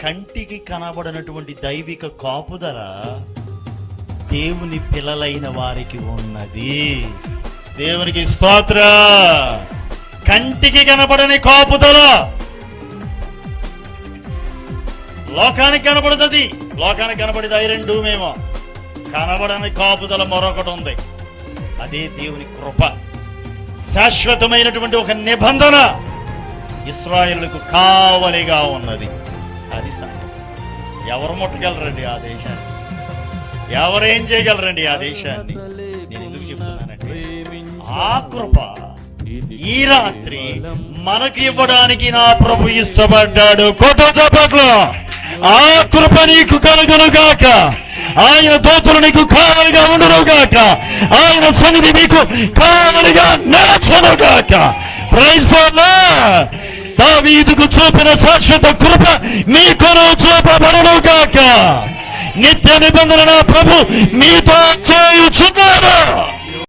కంటికి కనబడినటువంటి దైవిక కాపుదల దేవుని పిల్లలైన వారికి ఉన్నది. దేవునికి స్తోత్ర. కంటికి కనబడని కాపుదల లోకానికి కనబడుతుంది. లోకానికి కనబడేది ఐరన్ డూమ్ ఏమో, కనబడని కాపుదల మరొకటి ఉంది. అదే దేవుని కృప, శాశ్వతమైనటువంటి ఒక నిబంధన ఇశ్రాయేలుకు కావలిగా ఉన్నది. అది సంగతి. ఎవరు ముట్టగలరండి ఆ దేశాన్ని? ఎవరేం చేయగలరండి ఆ దేశాన్ని? నేను ఎందుకు చెప్తున్నానంటే, ఆ కృప ఈ రాత్రి మనకి ఇవ్వడానికి నా ప్రభు ఇష్టపడ్డాడు. కొట్ట చప్పట్లు. ఆ కృప నీకు కలుగును గాక. ఆయన దూతలు నీకు కావలిగా ఉండును గాక. ఆయన సన్నిధి నీకు కావలిగా నిలచును గాక. Praise the lord. దావీదుకు చూపిన శాశ్వత కృప మీకును చూపబడును గాక. నిత్య నిబంధన ప్రభు మీతో చేయుచున్నాడు.